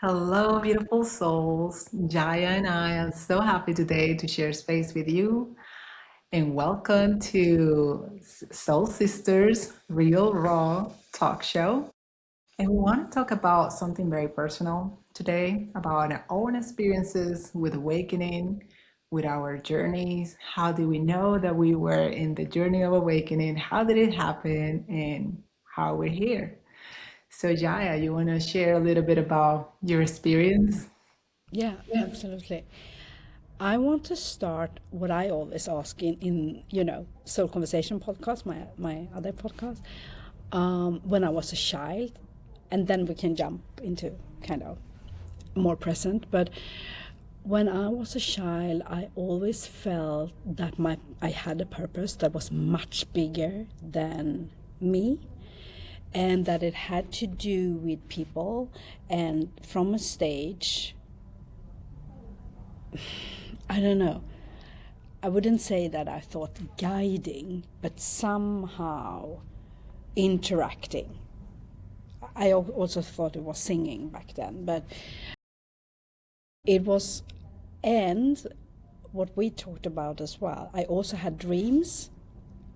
Hello, beautiful souls. Jaya and I are so happy today to share space with you. And welcome to Soul Sisters Real Raw Talk Show. And we want to talk about something very personal today about our own experiences with awakening, with our journeys. How do we know that we were in the journey of awakening? How did it happen? And how we're here? So, Jaya, you want to share a little bit about your experience? Yeah, absolutely. I want to start what I always ask in Soul Conversation podcast, my other podcast, when I was a child, and then we can jump into kind of more present. But when I was a child, I always felt that I had a purpose that was much bigger than me, and that it had to do with people, and from a stage I don't know. I wouldn't say that I thought guiding, but somehow interacting. I also thought it was singing back then, but it was, and what we talked about as well, I also had dreams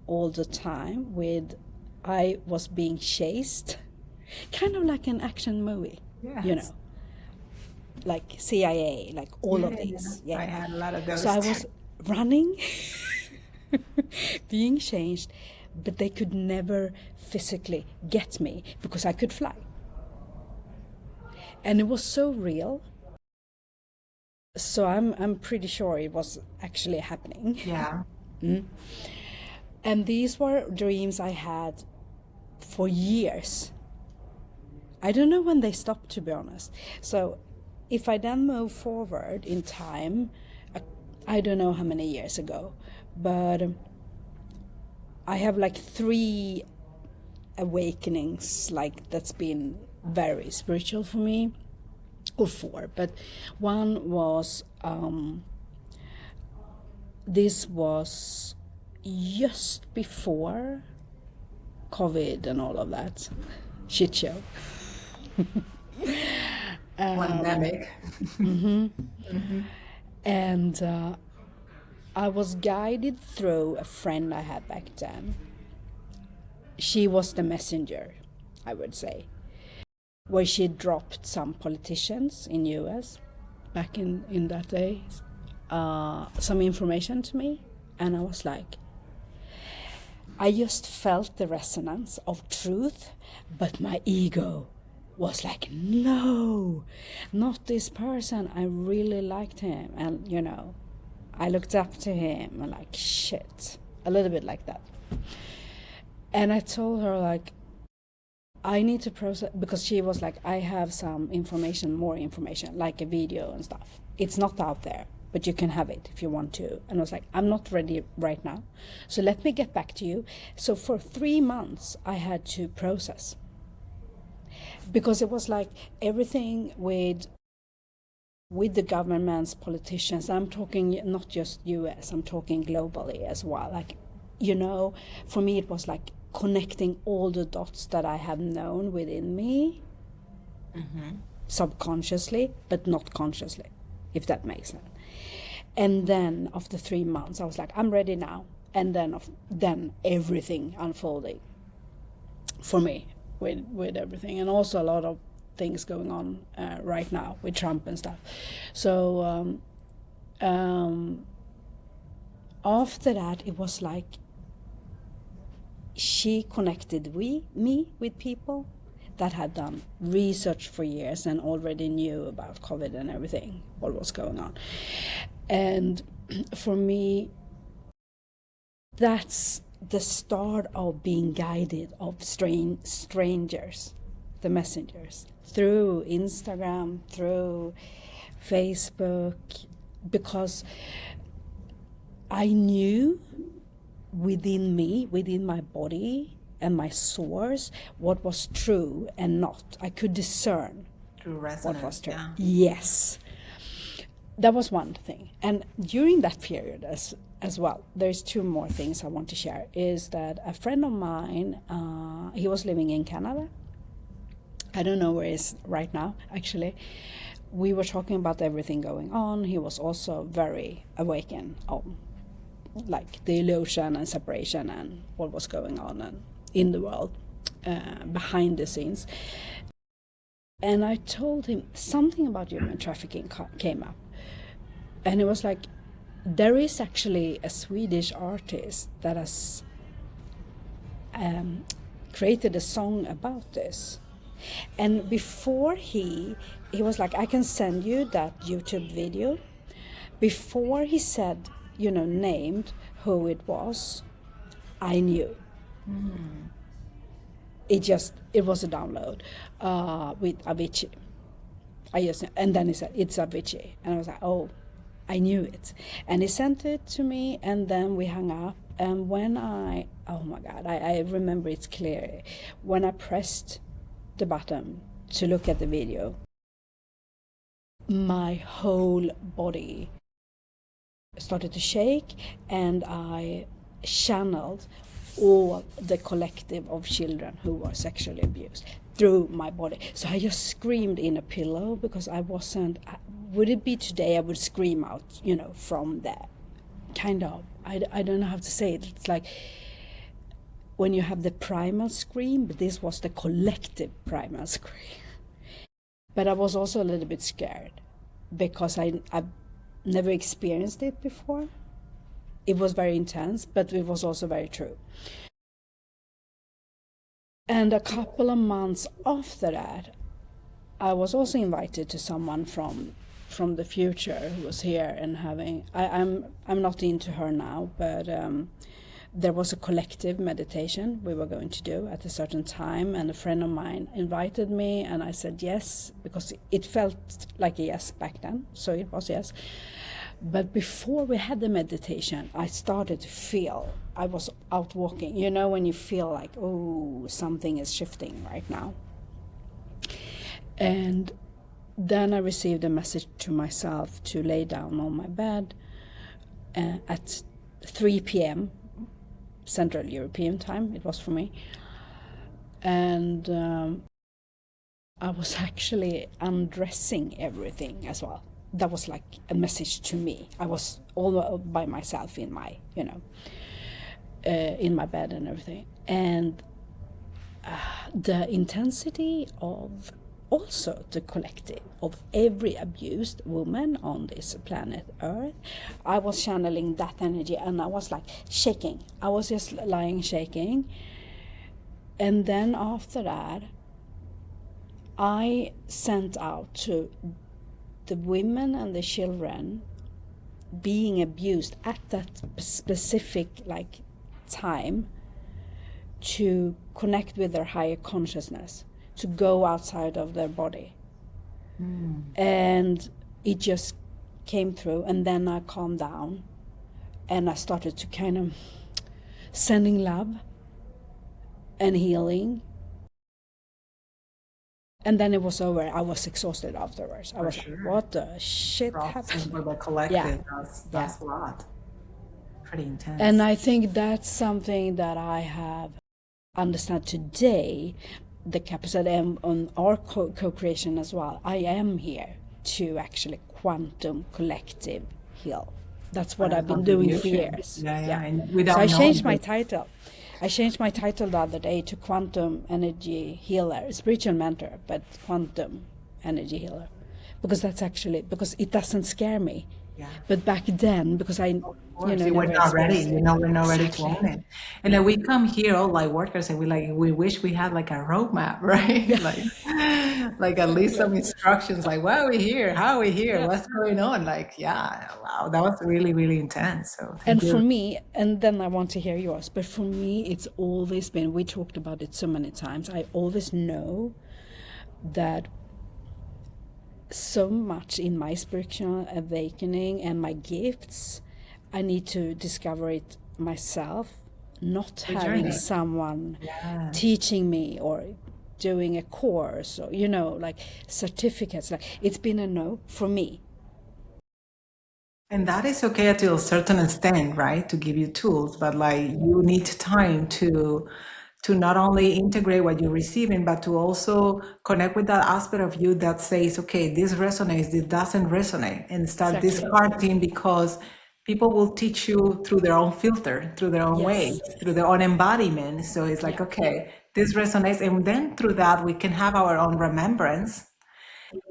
all the time with I was being chased, kind of like an action movie, you Yes. know, like CIA, like all of Yeah, these. I Yeah. had a lot of So those I too. was running, being changed, but they could never physically get me because I could fly. And it was so real. So I'm pretty sure it was actually happening. Yeah. And these were dreams I had for years. I don't know when they stopped, to be honest. So if I then move forward in time, I don't know how many years ago, but I have like three awakenings, like that's been very spiritual for me, or four. But one was this was just before COVID and all of that shit show. Pandemic. And I was guided through a friend I had back then. She was the messenger, I would say, where she dropped some politicians in US back in that day, some information to me, and I was like, I just felt the resonance of truth, but my ego was like, no, not this person. I really liked him, and I looked up to him, and like shit, a little bit like that. And I told her like, I need to process, because she was like, I have some information, more information, like a video and stuff. It's not out there, but you can have it if you want to. And I was like, I'm not ready right now. So let me get back to you. So for 3 months, I had to process, because it was like everything with the governments, politicians. I'm talking not just US, I'm talking globally as well. Like, for me, it was like connecting all the dots that I have known within me, subconsciously, but not consciously, if that makes sense. And then after 3 months, I was like, I'm ready now. And then everything unfolding for me with everything, and also a lot of things going on right now with Trump and stuff. So after that, it was like she connected me with people that had done research for years and already knew about COVID and everything, what was going on. And for me, that's the start of being guided of strangers, the messengers, through Instagram, through Facebook, because I knew within me, within my body and my source, what was true and not. I could discern Through what was resonance. true. Yeah. Yes. That was one thing. And during that period as well, there's two more things I want to share. Is that a friend of mine, he was living in Canada, I don't know where he is right now, actually. We were talking about everything going on. He was also very awakened on like the illusion and separation and what was going on and in the world behind the scenes. And I told him something about human trafficking came up. And it was like, there is actually a Swedish artist that has created a song about this. And before he was like, I can send you that YouTube video. Before he said, named who it was, I knew. It was a download with Avicii. And then he said, it's Avicii. And I was like, oh, I knew it. And he sent it to me, and then we hung up. And when oh my God, I remember it clearly. When I pressed the button to look at the video, my whole body started to shake, and I channeled all the collective of children who were sexually abused through my body. So I just screamed in a pillow because I wasn't. Would it be today I would scream out, from that kind of. I don't know how to say it. It's like when you have the primal scream, but this was the collective primal scream. But I was also a little bit scared because I've never experienced it before. It was very intense, but it was also very true. And a couple of months after that, I was also invited to someone from the future who was here and having. I'm not into her now, but there was a collective meditation we were going to do at a certain time, and a friend of mine invited me, and I said yes because it felt like a yes back then, so it was yes. But before we had the meditation, I started to feel, I was out walking, when you feel like, oh, something is shifting right now. And then I received a message to myself to lay down on my bed at 3 p.m. Central European time, it was for me. And I was actually undressing everything as well. That was like a message to me. I was all by myself in my, in my bed and everything. And the intensity of also the collective of every abused woman on this planet Earth, I was channeling that energy, and I was like shaking. I was just lying shaking. And then after that, I sent out to the women and the children being abused at that specific time to connect with their higher consciousness, to go outside of their body. And it just came through, and then I calmed down and I started to kind of sending love and healing. And then it was over. I was exhausted afterwards. I was like, what the shit happened? For the collective, that's a lot. Pretty intense. And I think that's something that I have understand today, the capacity on our co-creation as well. I am here to actually quantum collective heal. That's what I've been doing for years. Yeah. So I changed my title. I changed my title the other day to Quantum Energy Healer, spiritual mentor, but quantum energy healer, because that's actually, because it doesn't scare me. Yeah. But back then, because we're not ready. We're not ready to own it. And then we come here all like workers, and we wish we had like a roadmap, right? like at least some instructions, like why are we here? How are we here? What's going on? Wow, that was really, really intense. So and for me, and then I want to hear yours, but for me, it's always been, we talked about it so many times, I always know that so much in my spiritual awakening and my gifts, I need to discover it myself, not having someone teaching me or doing a course or like certificates. Like, it's been a no for me. And that is okay to a certain extent, right? To give you tools, but like you need time to to not only integrate what you're receiving, but to also connect with that aspect of you that says, okay, this resonates, this doesn't resonate, and start Exactly. discarding, because people will teach you through their own filter, through their own way, Yes. through their own embodiment. So it's like, Yeah. okay, this resonates. And then through that, we can have our own remembrance,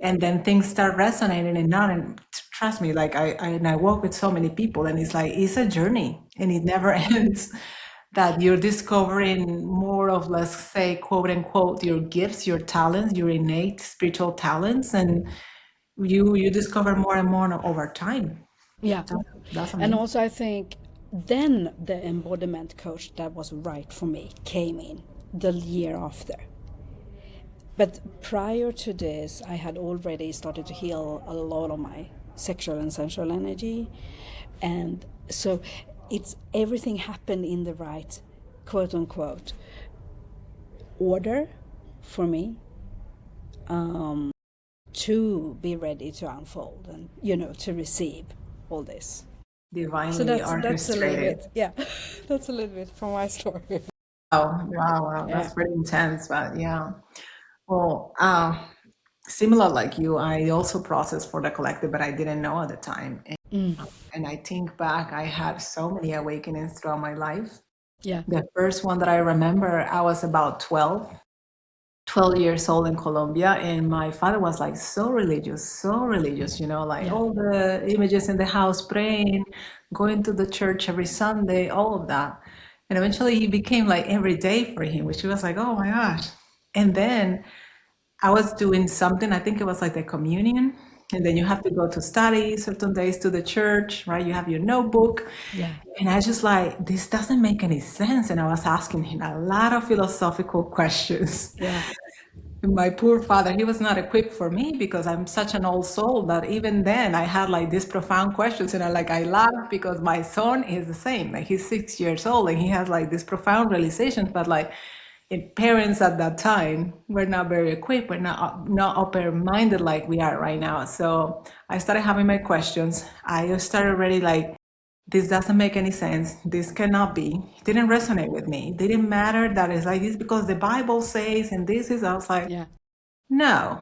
and then things start resonating. And now, and trust me, like I work with so many people, and it's like, it's a journey and it never ends, that you're discovering more of, let's say, quote unquote, your gifts, your talents, your innate spiritual talents, and you discover more and more over time. Yeah. That, that's And amazing. also, I think then the embodiment coach that was right for me came in the year after. But prior to this, I had already started to heal a lot of my sexual and sensual energy. And so it's everything happened in the right, quote unquote, order for me, to be ready to unfold and, to receive all this. So Divinely that's a little orchestrated. bit, yeah, that's a little bit from my story. Wow, wow, wow. Yeah. That's pretty intense, but yeah. Well, similar like you, I also processed for the collective, but I didn't know at the time. And I think back, I had so many awakenings throughout my life. Yeah. The first one that I remember, I was about 12 years old in Colombia, and my father was like so religious, like Yeah. all the images in the house, praying, going to the church every Sunday, all of that. And eventually he became like every day for him, which was like, oh my gosh. And then I was doing something, I think it was like the communion. And then you have to go to study certain days to the church, right? You have your notebook. Yeah. And I just like, this doesn't make any sense. And I was asking him a lot of philosophical questions. Yeah. My poor father, he was not equipped for me, because I'm such an old soul that even then I had like these profound questions. And I laugh because my son is the same. Like, he's 6 years old and he has like this profound realizations, but like, parents at that time were not very equipped, were not open-minded like we are right now. So I started having my questions. I started already like, this doesn't make any sense. This cannot be. It didn't resonate with me. It didn't matter that it's like this because the Bible says, and this is, I was like, Yeah. no.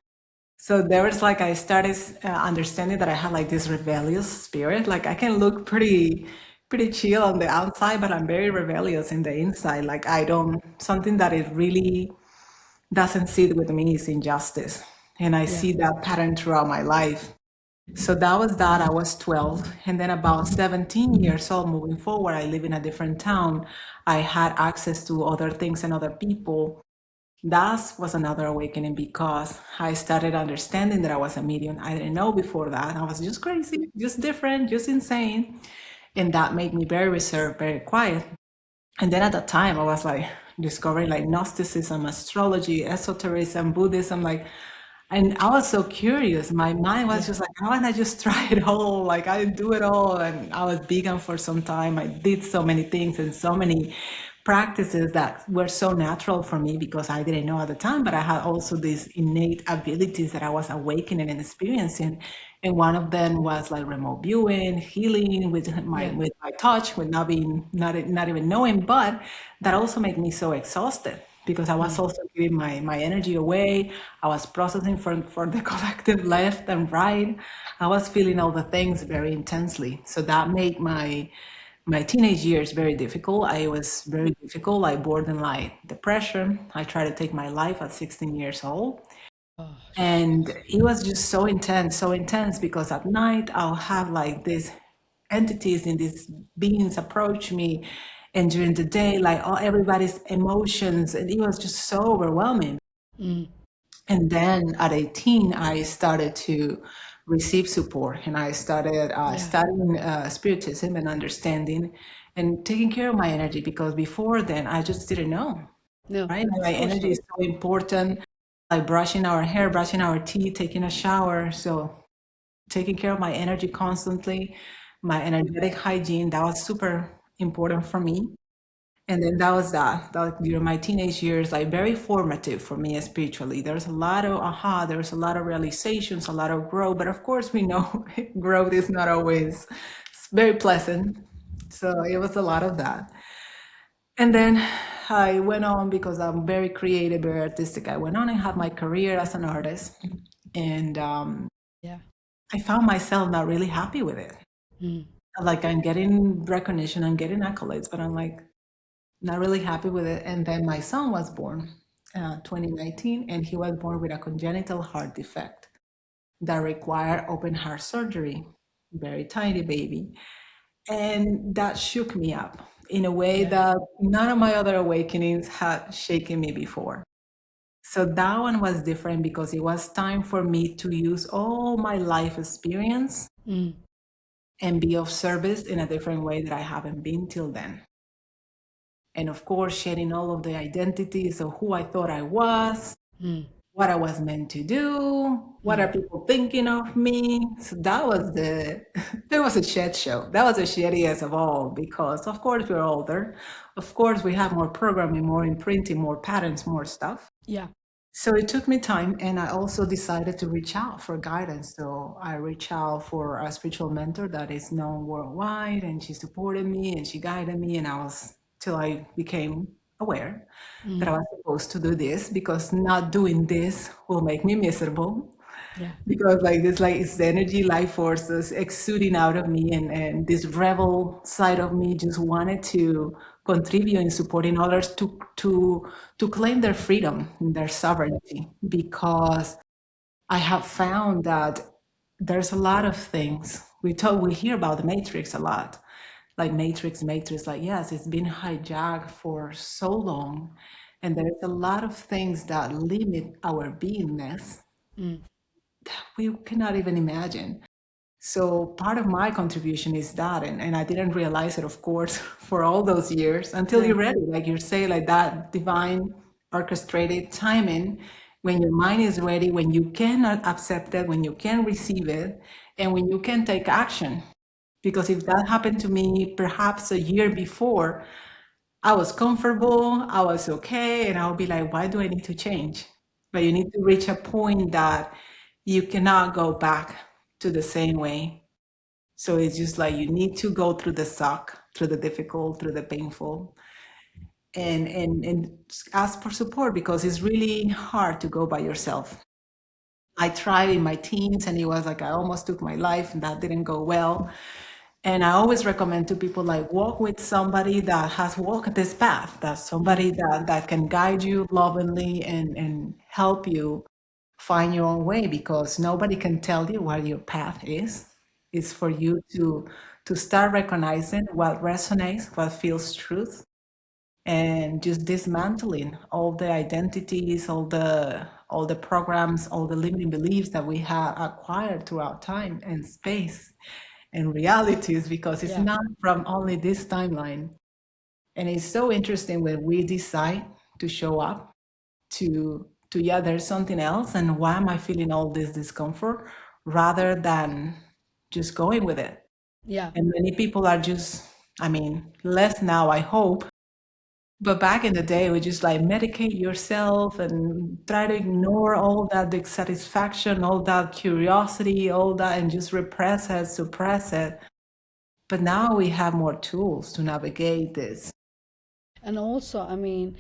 So there was like, I started understanding that I had like this rebellious spirit. Like, I can look pretty chill on the outside, but I'm very rebellious in the inside. Like, I don't, something that it really doesn't sit with me is injustice. And I Yeah. see that pattern throughout my life. So that was that. I was 12. And then about 17 years old, moving forward, I live in a different town. I had access to other things and other people. That was another awakening, because I started understanding that I was a medium. I didn't know before that. I was just crazy, just different, just insane. And that made me very reserved, very quiet. And then at that time, I was like discovering like Gnosticism, astrology, esotericism, Buddhism, like, and I was so curious. My mind was Yeah. just like, why don't I just try it all? Like, I do it all. And I was vegan for some time. I did so many things and so many practices that were so natural for me, because I didn't know at the time, but I had also these innate abilities that I was awakening and experiencing. And one of them was like remote viewing, healing Yeah. with my touch, with not even knowing, but that also made me so exhausted, because I was also giving my energy away. I was processing for the collective left and right. I was feeling all the things very intensely. So that made my teenage years very difficult. I was very difficult, like borderline depression. I tried to take my life at 16 years old. Oh, And shit. it was just so intense, because at night I'll have like these entities and these beings approach me. And during the day, like all everybody's emotions, and it was just so overwhelming. And then at 18, I started to receive support, and I started Yeah. studying spiritism and understanding and taking care of my energy, because before then I just didn't know, No, right? My of course energy not. is so important, like brushing our hair, brushing our teeth, taking a shower. So taking care of my energy constantly, my energetic hygiene, that was super important for me. And then that was that. That during my teenage years, like very formative for me spiritually. There's a lot of there's a lot of realizations, a lot of growth. But of course, we know growth is not always very pleasant. So it was a lot of that. And then I went on because I'm very creative, very artistic. I went on and had my career as an artist, and Yeah. I found myself not really happy with it. Like I'm getting recognition, I'm getting accolades, but I'm like not really happy with it. And then my son was born, 2019, and he was born with a congenital heart defect that required open heart surgery. Very tiny baby. And that shook me up in a way Yeah. that none of my other awakenings had shaken me before. So that one was different because it was time for me to use all my life experience and be of service in a different way that I haven't been till then. And of course, shedding all of the identities of who I thought I was, what I was meant to do, what are people thinking of me. So that was that was a shit show. That was the shittiest of all because of course we're older. Of course we have more programming, more imprinting, more patterns, more stuff. Yeah. So it took me time, and I also decided to reach out for guidance. So I reached out for a spiritual mentor that is known worldwide, and she supported me and she guided me, and I was till I became aware that I was supposed to do this because not doing this will make me miserable Yeah. because like this like it's the energy life forces exuding out of me, and this rebel side of me just wanted to contribute in supporting others to claim their freedom and their sovereignty because I have found that there's a lot of things we hear about the matrix a lot, like matrix, like yes, it's been hijacked for so long, and there's a lot of things that limit our beingness we cannot even imagine. So part of my contribution is that, and I didn't realize it, of course, for all those years until Yeah. you're ready, like you say, like that divine orchestrated timing, when your mind is ready, when you can accept it, when you can receive it, and when you can take action. Because if that happened to me perhaps a year before, I was comfortable, I was okay, and I'll be like, why do I need to change? But you need to reach a point that you cannot go back to the same way. So it's just like you need to go through the suck, through the difficult, through the painful, and ask for support because it's really hard to go by yourself. I tried in my teens and it was like I almost took my life and that didn't go well. And I always recommend to people like walk with somebody that has walked this path, that's somebody that can guide you lovingly and help you find your own way because nobody can tell you what your path is. It's for you to start recognizing what resonates, what feels truth, and just dismantling all the identities, all the programs, all the limiting beliefs that we have acquired throughout time and space and realities because it's Yeah. not from only this timeline. And it's so interesting when we decide to show up to yeah, there's something else and why am I feeling all this discomfort rather than just going with it. Yeah. And many people are just, I mean, less now, I hope, but back in the day, we just like medicate yourself and try to ignore all that dissatisfaction, all that curiosity, all that, and just repress it, suppress it. But now we have more tools to navigate this. And also, I mean,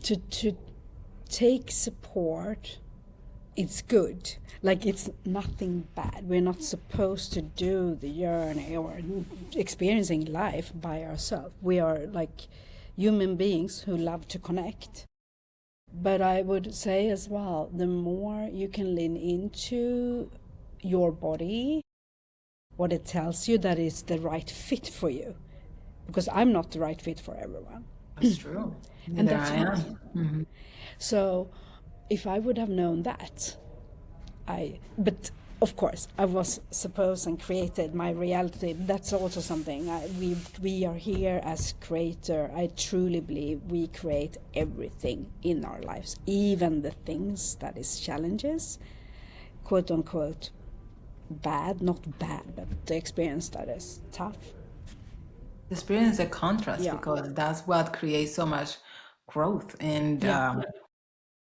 to take support, it's good. Like it's nothing bad. We're not supposed to do the journey or experiencing life by ourselves. We are like human beings who love to connect. But I would say as well, the more you can lean into your body, what it tells you that is the right fit for you. Because I'm not the right fit for everyone. That's true. And Neither that's I fine. am. So if I would have known that, but of course, I was supposed and created my reality. That's also something. We are here as creator. I truly believe we create everything in our lives, even the things that is challenges, quote unquote, bad, not bad, but the experience that is tough. Experience a contrast Yeah. because that's what creates so much growth and Yeah.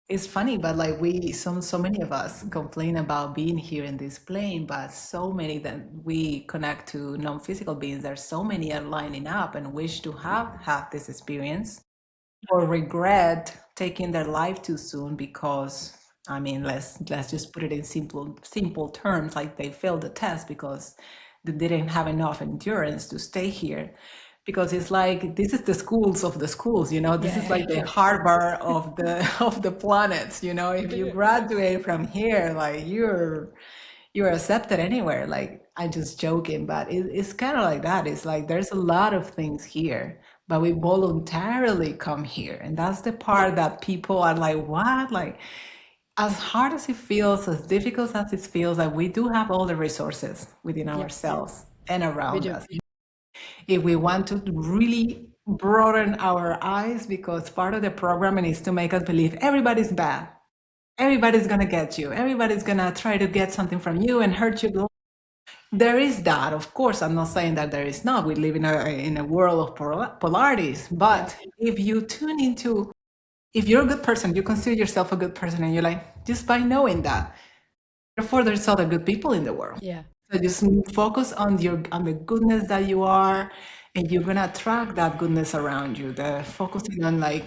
It's funny, but like so many of us complain about being here in this plane, but so many that we connect to non-physical beings, there's so many are lining up and wish to have had this experience or regret taking their life too soon because I mean let's just put it in simple terms, like they failed the test because they didn't have enough endurance to stay here, because it's like this is the schools of the schools, you know, this is Yeah. like the Harvard of the of the planets, you know, if you graduate from here, like you're accepted anywhere. Like I just joking, but it's kind of like that. It's like there's a lot of things here, but we voluntarily come here, and that's the part that people are like, "What?" Like as hard as it feels, as difficult as it feels, like we do have all the resources within Yeah, ourselves and we around do. us. If we want to really broaden our eyes, because part of the programming is to make us believe everybody's bad. Everybody's gonna get you. Everybody's gonna try to get something from you and hurt you. There is that, of course. I'm not saying that there is not. We live in a world of polarities. Yeah. But if you tune into, if you're a good person, you consider yourself a good person, and you're like, just by knowing that, therefore, there's other good people in the world. Yeah. So just focus on your on the goodness that you are, and you're gonna attract that goodness around you. The focusing on like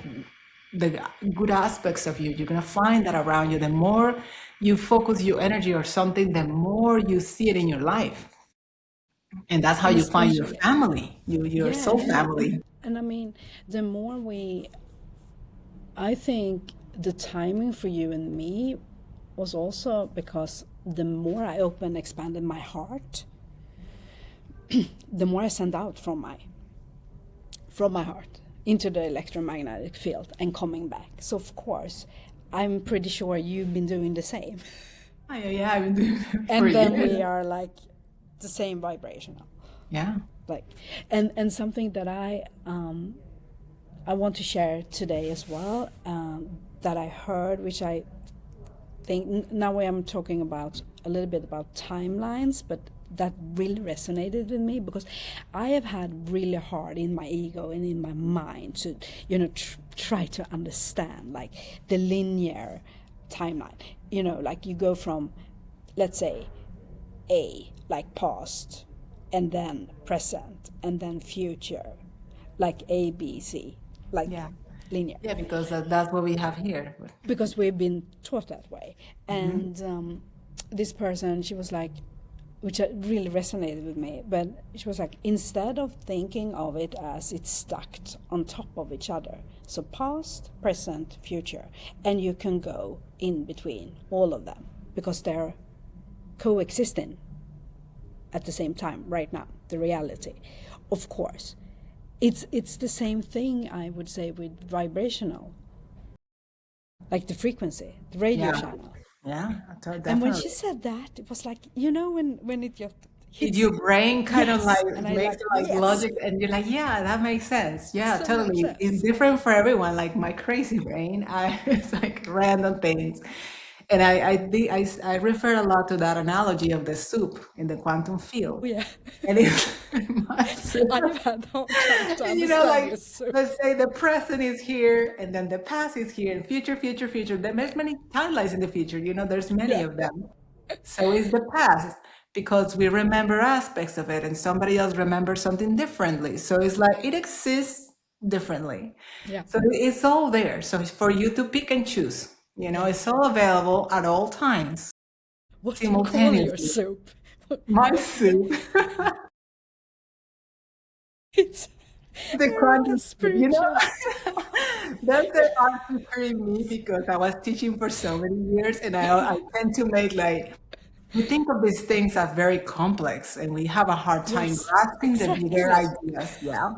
the good aspects of you, you're gonna find that around you. The more you focus your energy or something, the more you see it in your life, and that's how And you find your especially, family, your yeah, soul family. and I mean, the more we, I think the timing for you and me was also because the more I opened, expanded my heart, the more I sent out from my heart into the electromagnetic field and coming back. So of course, I'm pretty sure you've been doing the same. Yeah, yeah, I've been doing it for And then years. we are like the same vibrational. Yeah, Like, and something that I want to share today as well, that I heard, which I think now I am talking about a little bit about timelines, but that really resonated with me because I have had really hard in my ego and in my mind to, try to understand like the linear timeline. Like you go from, let's say, A, like past, and then present, and then future, like A, B, C, like yeah, linear, yeah, because that's what we have here. because we've been taught that way. Mhm. And this person, she was like, which really resonated with me, but she was like, instead of thinking of it as it's stacked on top of each other, so past, present, future, and you can go in between all of them because they're coexisting at the same time right now, the reality. Of course, it's the same thing, I would say, with vibrational, like the frequency, the radio Yeah, channel. yeah, And when definitely. she said that, it was like, when it just hits Your you. brain kind of Yes. like And I makes like, it like yes, logic, and you're like, yeah, that makes sense. Yeah, so much totally. It's sense. different for everyone. Like my crazy brain, I it's like random things. And I refer a lot to that analogy of the soup in the quantum Oh, field. yeah. And it's my soup. I have had a hard time to And you know, understand like your soup. let's say the present is here, and then the past is here, and future. There's many timelines in the future. You know, there's many Yeah. of them. So is the past, because we remember aspects of it and somebody else remembers something differently. So it's like it exists differently. Yeah. So it's all there. So it's for you to pick and choose. You know, Yeah. it's all available at all times, What do you call your simultaneously. soup? My soup, It's the quantum, Erica's you know, spiritual. that's the artistry in me because I was teaching for so many years, and I tend to make like we think of these things as very complex, and we have a hard time Yes, grasping the bigger exactly. ideas. Yeah.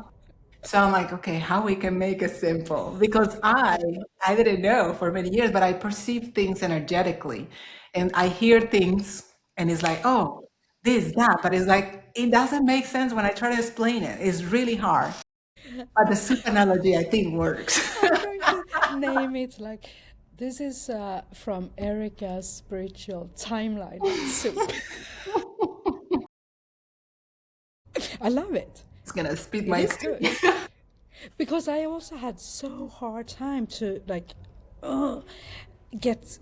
So I'm like, okay, how we can make it simple? Because I didn't know for many years, but I perceive things energetically, and I hear things, and it's like, oh, this, that, but it's like it doesn't make sense when I try to explain it. It's really hard. But the soup analogy, I think, works. I'm going to name it like this is from Erika's spiritual timeline soup. I love it. It's gonna speed It my is tea. good because I also had so hard time to like, get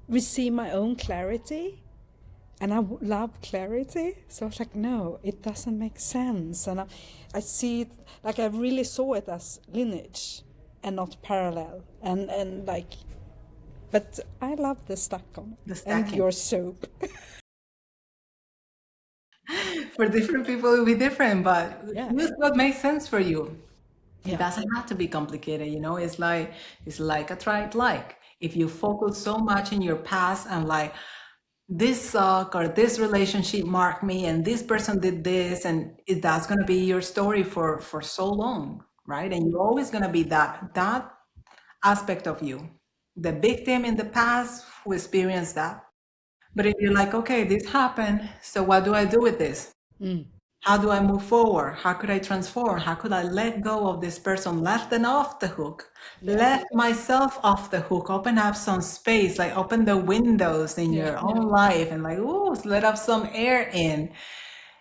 receive my own clarity, and love clarity. So I was like, no, it doesn't make sense. And I see it like I really saw it as lineage and not parallel. And like, but I love the stack on The and stacking. your soap. For different people, it will be different, but Yeah, use what makes sense for you. It yeah, doesn't have to be complicated, you know. It's like a tried like. If you focus so much in your past and like this suck or this relationship marked me and this person did this and that's gonna be your story for so long, right? And you're always gonna be that aspect of you, the victim in the past who experienced that. But if you're like, okay, this happened, so what do I do with this? How do I move forward? How could I transform? How could I let go of this person, let them off the hook, yeah, let myself off the hook, open up some space, like open the windows in yeah, your own life and like, ooh, let up some air in.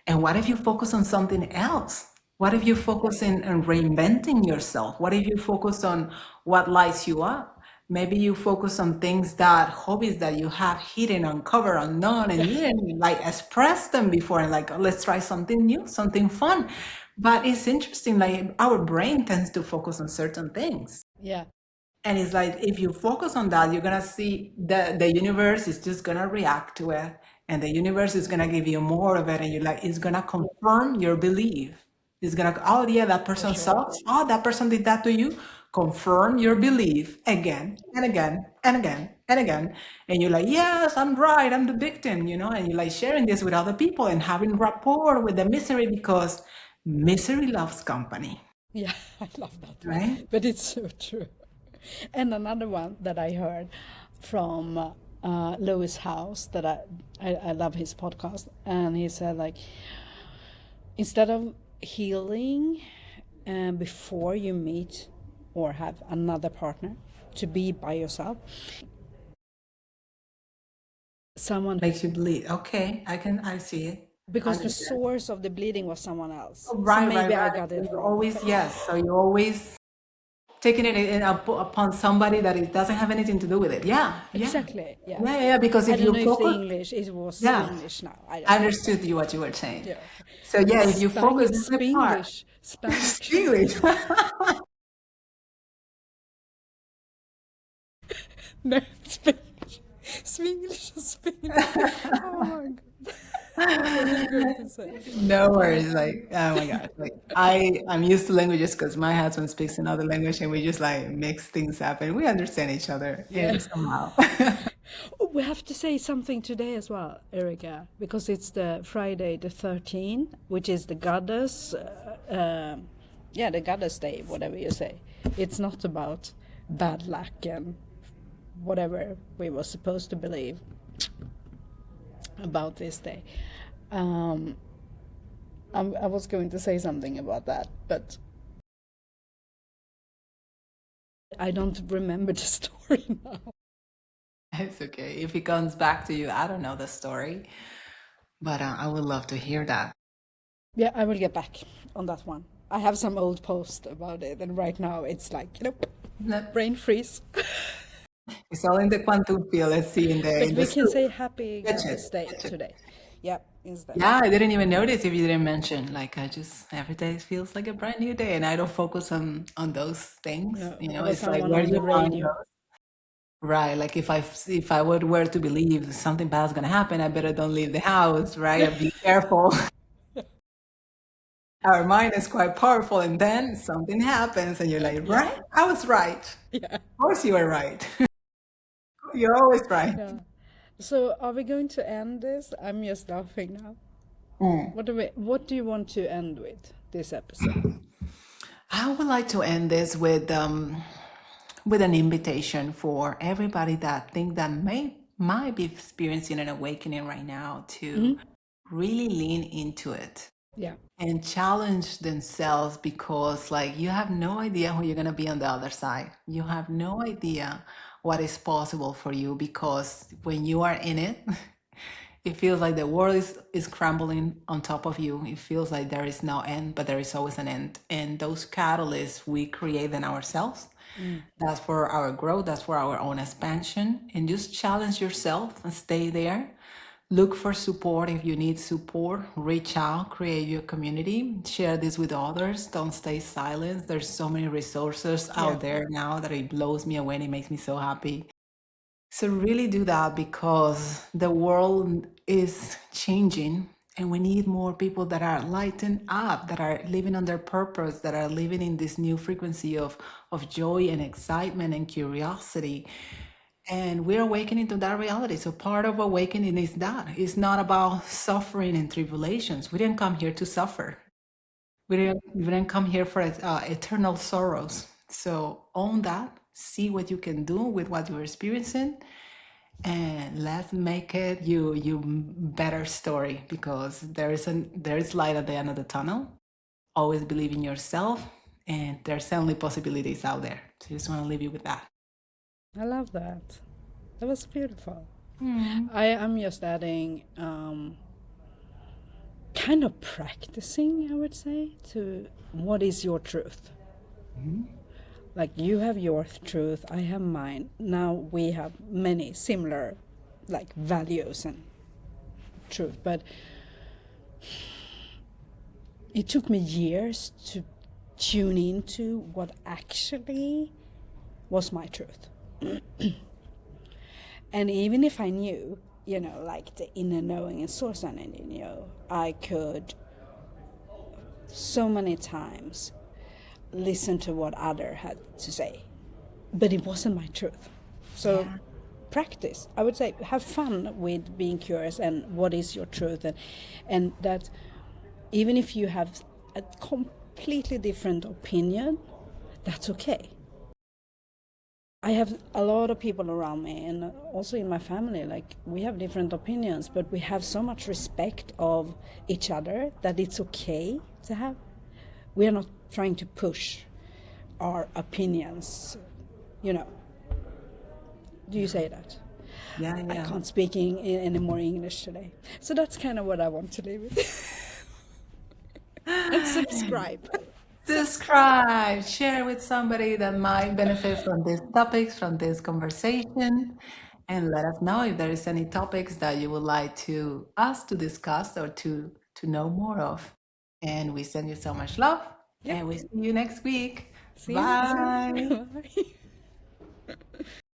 And what if you focus on something else? What if you focus on reinventing yourself? What if you focus on what lights you up? Maybe you focus on things that hobbies that you have hidden, uncovered, unknown, and you didn't like express them before. And like, let's try something new, something fun. But it's interesting, like our brain tends to focus on certain things. yeah, And it's like if you focus on that, you're gonna see the universe is just gonna react to it, and the universe is gonna give you more of it, and you're like, it's gonna confirm your belief. It's gonna, oh yeah, that for person sure. sucks. Oh, that person did that to you. Confirm your belief again and again and again and again. And you're like, yes, I'm right, I'm the victim, you know, and you're like sharing this with other people and having rapport with the misery because misery loves company, Yeah, I love that one. right? But it's so true. And another one that I heard from Lewis House that I love his podcast, and he said like instead of healing before you meet or have another partner, to be by yourself, someone, Makes you bleed. Okay, I see it. I because the understand. source of the bleeding was someone else. Oh, So right, right, maybe I right. got So it you're wrong. always, yes. So you're always taking it upon somebody that it doesn't have anything to do with it. Yeah, yeah. Exactly. Yeah. Yeah, yeah, yeah. Because I if don't you know if the focus, English it was yeah, Swedish now. I I don't know, but understood you what you were saying. yeah. So yeah, if you focus on the part, Spanglish, Spanish. English. No, Spanish. Swedish and Spanish. Oh my god. What are you going to say? No worries. Like, oh my gosh. Like I'm used to languages because my husband speaks another language and we just like mix things up and we understand each other Yeah. somehow. Oh, we have to say something today as well, Erika, because it's the Friday the 13th, which is the goddess, yeah, the goddess day, whatever you say. It's not about bad luck and whatever we were supposed to believe about this day. Um, I was going to say something about that, but I don't remember the story now. It's okay. If it comes back to you, I don't know the story, but I would love to hear that. Yeah, I will get back on that one. I have some old post about it, and right now it's like, nope, No, brain freeze. it's all in the quantum field. Let's see in But the we can soup. say happy Catch it. Goddess Day Catch it. today. Yep, instead. Yeah, I didn't even notice if you didn't mention. Like I just every day feels like a brand new day, and I don't focus on those things. No, You it know, was it's like someone where on the your mind radio. goes. Right. Like if I would were to believe something bad's gonna happen, I better don't leave the house. Right. Be careful. Our mind is quite powerful, and then something happens, and you're like, Yeah, right? I was right. yeah, Of course, you were right. You're always right. yeah. So are we going to end this? I'm just laughing now. What do you want to end with this episode? I would like to end this with an invitation for everybody that think that might be experiencing an awakening right now to really lean into it Yeah, and challenge themselves because like you have no idea who you're going to be on the other side. You have no idea what is possible for you because when you are in it, It feels like the world is crumbling on top of you. It feels like there is no end, but there is always an end. And those catalysts, we create them ourselves. That's for our growth, that's for our own expansion. And just challenge yourself and stay there. Look for support if you need support. Reach out, create your community, share this with others. Don't stay silent. There's so many resources Yeah. out there now that it blows me away and it makes me so happy. So really do that because the world is changing and we need more people that are lightened up, that are living on their purpose, that are living in this new frequency of joy and excitement and curiosity. And we're awakening to that reality. So part of awakening is that. It's not about suffering and tribulations. We didn't come here to suffer. We didn't come here for eternal sorrows. So own that, see what you can do with what you're experiencing, and let's make it you better story because there is light at the end of the tunnel. Always believe in yourself, and there's certainly possibilities out there. So just want to leave you with that. I love that. That was beautiful. Mm. I am just adding, kind of practicing, I would say, to what is your truth. Like you have your truth, I have mine. Now we have many similar, like values and truth, but it took me years to tune into what actually was my truth. And even if I knew, like the inner knowing and source energy, I could so many times listen to what other had to say, but it wasn't my truth. So Yeah. practice. I would say have fun with being curious and what is your truth, and that even if you have a completely different opinion, that's okay. I have a lot of people around me and also in my family, like we have different opinions, but we have so much respect of each other that it's okay to have. We are not trying to push our opinions, you know. Do you say that? Yeah, I yeah. can't speak any more English today. So that's kind of what I want to leave with. And subscribe. Subscribe, share with somebody that might benefit from these topics, from this conversation, and let us know if there is any topics that you would like to us to discuss or to know more of. And we send you so much love, Yep. and we see you next week. See you next Bye. week. Bye.